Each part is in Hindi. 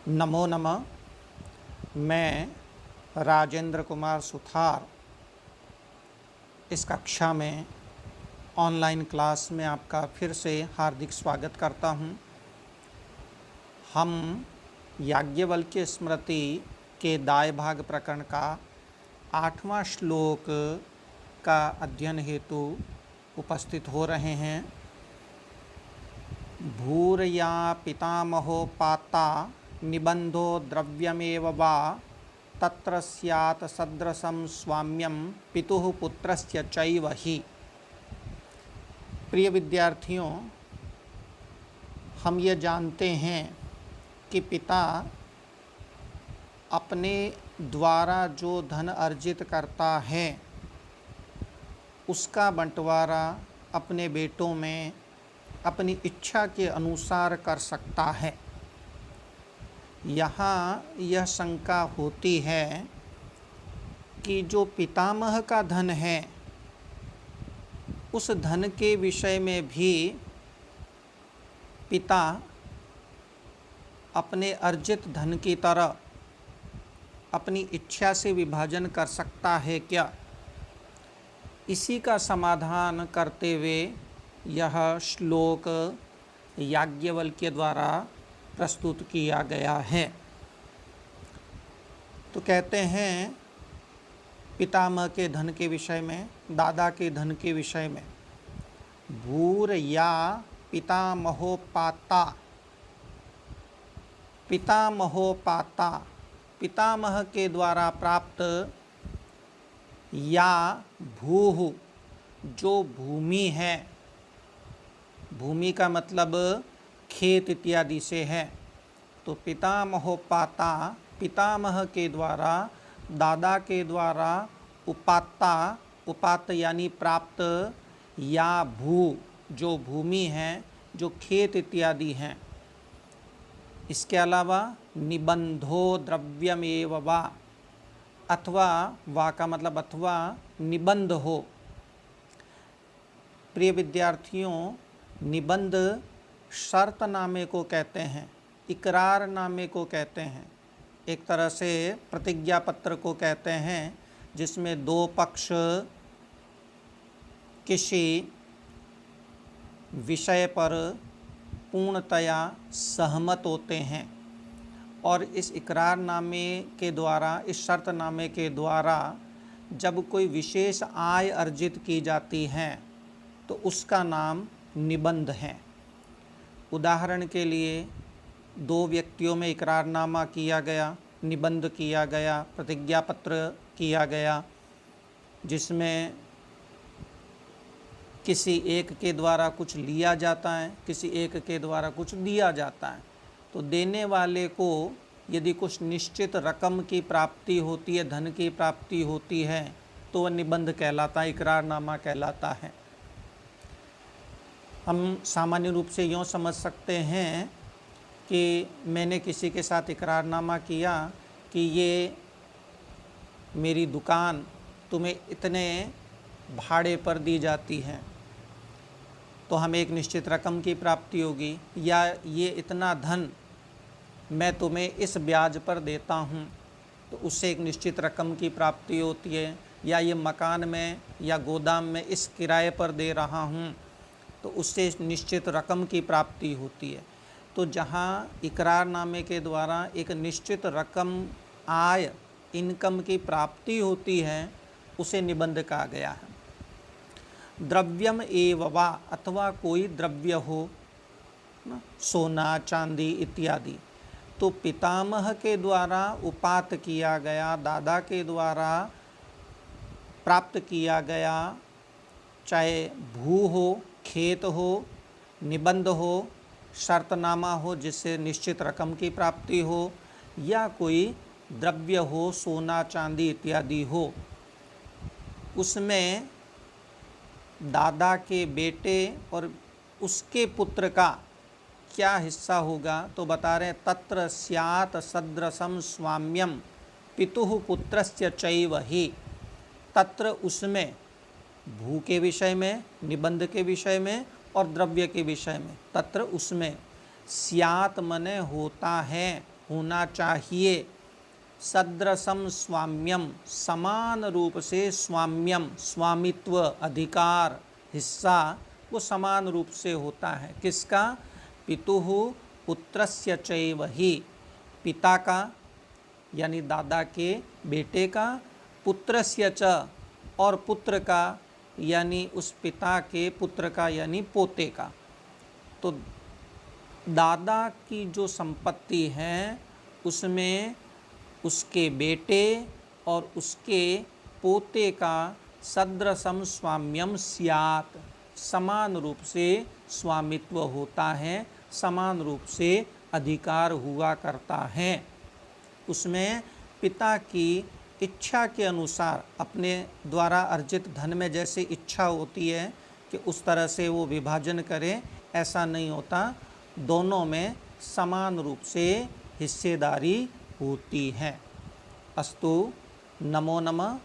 नमो नमः। मैं राजेंद्र कुमार सुथार इस कक्षा में ऑनलाइन क्लास में आपका फिर से हार्दिक स्वागत करता हूं। हम याज्ञवल्क्य स्मृति के दाय भाग प्रकरण का 8वां श्लोक का अध्ययन हेतु उपस्थित हो रहे हैं। भूर्या पितामहोपात्ता निबंधो द्रव्यमेव वा तत्र स्यात् सदृशं स्वाम्यं पितुः पुत्रस्य चैव हि। प्रिय विद्यार्थियों, हम ये जानते हैं कि पिता अपने द्वारा जो धन अर्जित करता है उसका बंटवारा अपने बेटों में अपनी इच्छा के अनुसार कर सकता है। यहाँ यह शंका होती है कि जो पितामह का धन है उस धन के विषय में भी पिता अपने अर्जित धन की तरह अपनी इच्छा से विभाजन कर सकता है क्या? इसी का समाधान करते हुए यह श्लोक याज्ञवल्क्य द्वारा प्रस्तुत किया गया है। तो कहते हैं पितामह के धन के विषय में, दादा के धन के विषय में, भूर्या पितामहोपात्ता। पितामहोपात्ता, पितामह के द्वारा प्राप्त, या भूः, जो भूमि है, भूमि का मतलब खेत इत्यादि से है, तो पितामहोपात्ता, पितामह के द्वारा, दादा के द्वारा उपात्ता, उपात्त यानी प्राप्त, या भू, जो भूमि है, जो खेत इत्यादि हैं। इसके अलावा निबंधो द्रव्यमेव वा, अथवा, वा का मतलब अथवा, निबंध हो। प्रिय विद्यार्थियों, निबंध शर्तनामे को कहते हैं, इकरारनामे को कहते हैं, एक तरह से प्रतिज्ञा पत्र को कहते हैं, जिसमें दो पक्ष किसी विषय पर पूर्णतया सहमत होते हैं और इस इकरारनामे के द्वारा, इस शर्तनामे के द्वारा जब कोई विशेष आय अर्जित की जाती है तो उसका नाम निबंध है। उदाहरण के लिए, दो व्यक्तियों में इकरारनामा किया गया, निबंध किया गया, प्रतिज्ञा पत्र किया गया, जिसमें किसी एक के द्वारा कुछ लिया जाता है, किसी एक के द्वारा कुछ दिया जाता है। तो देने वाले को यदि कुछ निश्चित रकम की प्राप्ति होती है, धन की प्राप्ति होती है, तो वह निबंध कहलाता है, इकरारनामा कहलाता है। हम सामान्य रूप से यूँ समझ सकते हैं कि मैंने किसी के साथ इकरारनामा किया कि ये मेरी दुकान तुम्हें इतने भाड़े पर दी जाती है, तो हमें एक निश्चित रकम की प्राप्ति होगी, या ये इतना धन मैं तुम्हें इस ब्याज पर देता हूँ, तो उससे एक निश्चित रकम की प्राप्ति होती है, या ये मकान में या गोदाम में इस किराए पर दे रहा हूँ, तो उससे निश्चित रकम की प्राप्ति होती है। तो जहाँ इकरारनामे के द्वारा एक निश्चित रकम, आय, इनकम की प्राप्ति होती है, उसे निबंध कहा गया है। द्रव्यम एव वा, अथवा कोई द्रव्य हो, सोना, चांदी इत्यादि, तो पितामह के द्वारा उपात्त किया गया, दादा के द्वारा प्राप्त किया गया, चाहे भू हो, खेत हो, निबंध हो, शर्तनामा हो जिससे निश्चित रकम की प्राप्ति हो, या कोई द्रव्य हो, सोना, चांदी इत्यादि हो, उसमें दादा के बेटे और उसके पुत्र का क्या हिस्सा होगा? तो बता रहे हैं, तत्र स्यात् सदृशं स्वाम्यम पितुः पुत्रस्य चैव हि। तत्र, उसमें, भू के विषय में, निबंध के विषय में और द्रव्य के विषय में, तत्र उसमें, स्यात् मने होता है, होना चाहिए। सदृशम स्वाम्यम, समान रूप से स्वाम्यम, स्वामित्व, अधिकार, हिस्सा वो समान रूप से होता है। किसका? पितुः पुत्रस्य चैव ही, पिता का यानी दादा के बेटे का, पुत्रस्य च और पुत्र का यानी उस पिता के पुत्र का यानी पोते का। तो दादा की जो संपत्ति है उसमें उसके बेटे और उसके पोते का सदृशम स्वाम्यम स्यात्, समान रूप से स्वामित्व होता है, समान रूप से अधिकार हुआ करता है। उसमें पिता की इच्छा के अनुसार अपने द्वारा अर्जित धन में जैसे इच्छा होती है कि उस तरह से वो विभाजन करे, ऐसा नहीं होता। दोनों में समान रूप से हिस्सेदारी होती है। अस्तु, नमो नमः,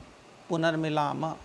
पुनर्मिलामः।